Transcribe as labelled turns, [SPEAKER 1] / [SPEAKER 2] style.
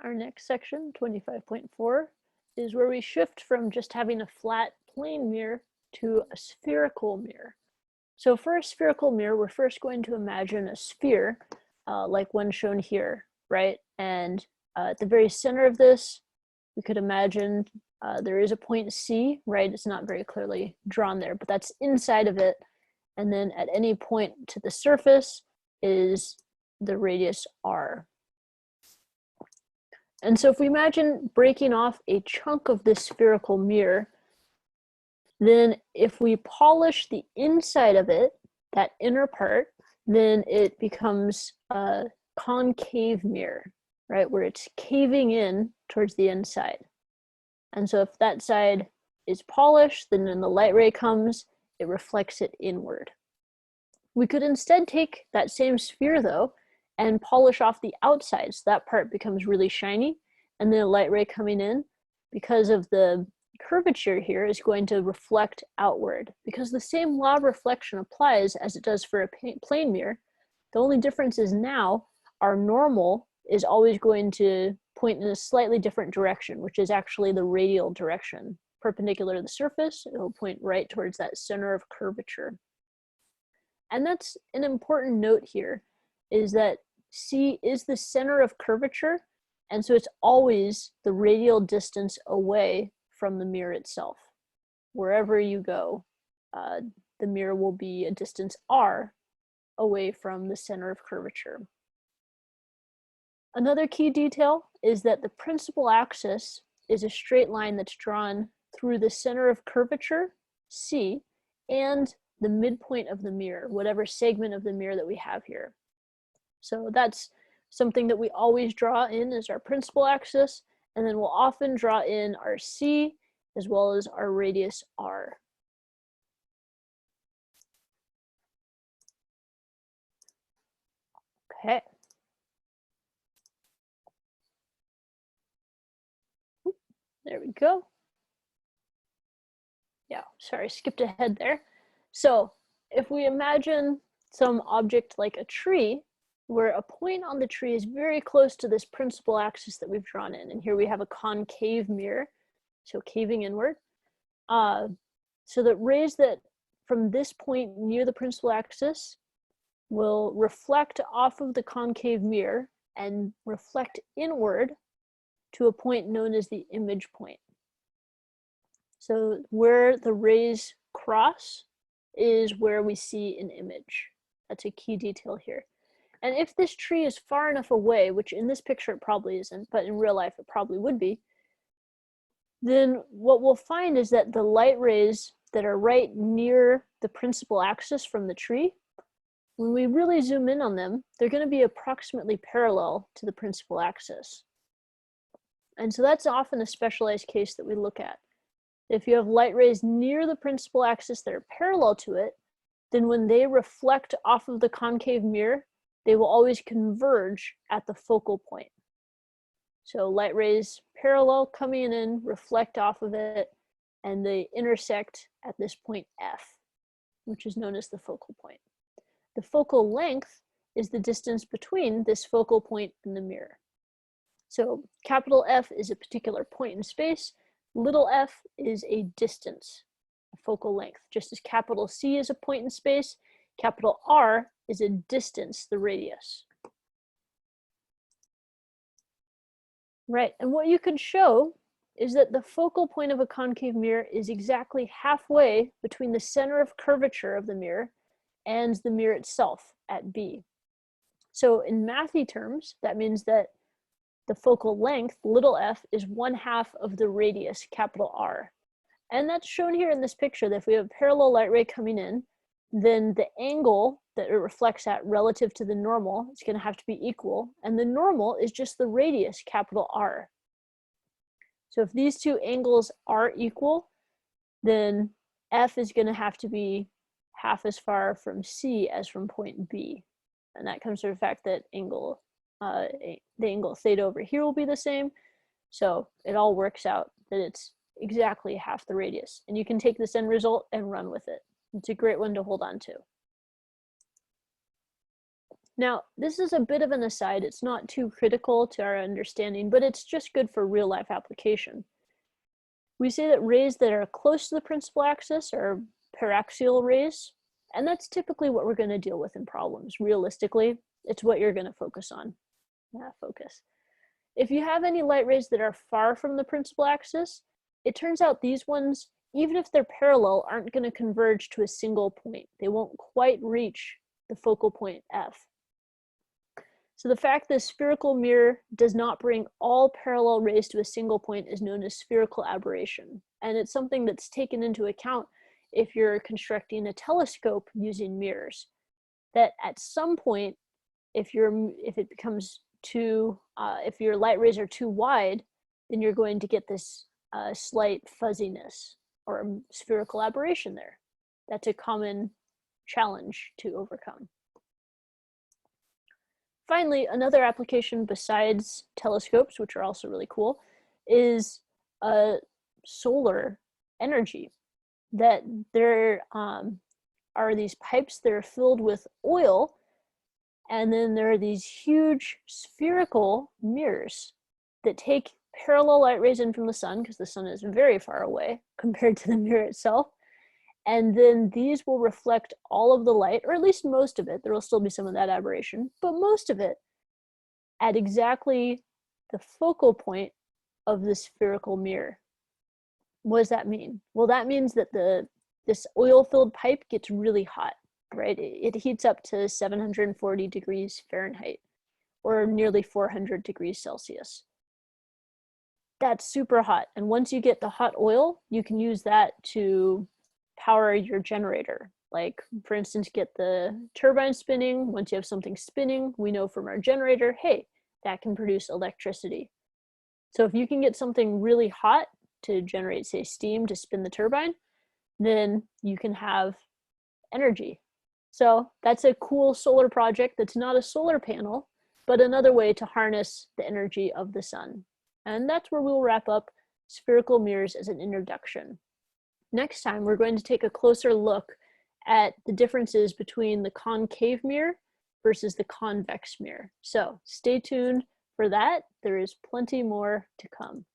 [SPEAKER 1] Our next section, 25.4, is where we shift from just having a flat plane mirror to a spherical mirror. So for a spherical mirror, we're first going to imagine a sphere, like one shown here, right? And at the very center of this, we could imagine there is a point C, right? It's not very clearly drawn there, but that's inside of it. And then at any point to the surface is the radius R. And so if we imagine breaking off a chunk of this spherical mirror, then if we polish the inside of it, that inner part, then it becomes a concave mirror, right? Where it's caving in towards the inside. And so if that side is polished, then when the light ray comes, it reflects it inward. We could instead take that same sphere though, and polish off the outside, so that part becomes really shiny, and then a light ray coming in, because of the curvature here, is going to reflect outward. Because the same law of reflection applies as it does for a plane mirror, the only difference is now our normal is always going to point in a slightly different direction, which is actually the radial direction. Perpendicular to the surface, it will point right towards that center of curvature. And that's an important note here, is that C is the center of curvature, and so it's always the radial distance away from the mirror itself. Wherever you go, the mirror will be a distance R away from the center of curvature. Another key detail is that the principal axis is a straight line that's drawn through the center of curvature, C, and the midpoint of the mirror, whatever segment of the mirror that we have here. So that's something that we always draw in as our principal axis, and then we'll often draw in our C as well as our radius R. Okay. There we go. Yeah, sorry, skipped ahead there. So if we imagine some object like a tree, where a point on the tree is very close to this principal axis that we've drawn in, and here we have a concave mirror, so caving inward, so that rays that from this point near the principal axis will reflect off of the concave mirror and reflect inward to a point known as the image point. So where the rays cross is where we see an image. That's a key detail here. And if this tree is far enough away, which in this picture it probably isn't, but in real life it probably would be, then what we'll find is that the light rays that are right near the principal axis from the tree, when we really zoom in on them, they're going to be approximately parallel to the principal axis. And so that's often a specialized case that we look at. If you have light rays near the principal axis that are parallel to it, then when they reflect off of the concave mirror, they will always converge at the focal point. So light rays parallel coming in, reflect off of it, and they intersect at this point F, which is known as the focal point. The focal length is the distance between this focal point and the mirror. So capital F is a particular point in space, little f is a distance, a focal length. Just as capital C is a point in space, capital R is a distance, the radius. Right, and what you can show is that the focal point of a concave mirror is exactly halfway between the center of curvature of the mirror and the mirror itself at B. So in mathy terms, that means that the focal length, little f, is 1/2 of the radius, capital R. And that's shown here in this picture, that if we have a parallel light ray coming in, then the angle that it reflects at relative to the normal is going to have to be equal. And the normal is just the radius, capital R. So if these two angles are equal, then F is going to have to be half as far from C as from point B. And that comes from the fact that the angle theta over here will be the same. So it all works out that it's exactly half the radius. And you can take this end result and run with it. It's a great one to hold on to. Now, this is a bit of an aside. It's not too critical to our understanding, but it's just good for real-life application. We say that rays that are close to the principal axis are paraxial rays, and that's typically what we're going to deal with in problems. Realistically, it's what you're going to focus on. If you have any light rays that are far from the principal axis, it turns out these ones, even if they're parallel, aren't going to converge to a single point. They won't quite reach the focal point F. So the fact that a spherical mirror does not bring all parallel rays to a single point is known as spherical aberration. And it's something that's taken into account if you're constructing a telescope using mirrors. That at some point, if your light rays are too wide, then you're going to get this slight fuzziness or spherical aberration there. That's a common challenge to overcome. Finally, another application besides telescopes, which are also really cool, is solar energy. That there are these pipes that are filled with oil, and then there are these huge spherical mirrors that take parallel light rays in from the sun, because the sun is very far away compared to the mirror itself. And then these will reflect all of the light, or at least most of it. There will still be some of that aberration, but most of it at exactly the focal point of the spherical mirror. What does that mean? Well, that means that this oil-filled pipe gets really hot, right? It heats up to 740 degrees Fahrenheit, or nearly 400 degrees Celsius. That's super hot. And once you get the hot oil, you can use that to power your generator. Like, for instance, get the turbine spinning. Once you have something spinning, we know from our generator, hey, that can produce electricity. So if you can get something really hot to generate, say, steam to spin the turbine, then you can have energy. So that's a cool solar project that's not a solar panel, but another way to harness the energy of the sun. And that's where we'll wrap up spherical mirrors as an introduction. Next time, we're going to take a closer look at the differences between the concave mirror versus the convex mirror. So stay tuned for that. There is plenty more to come.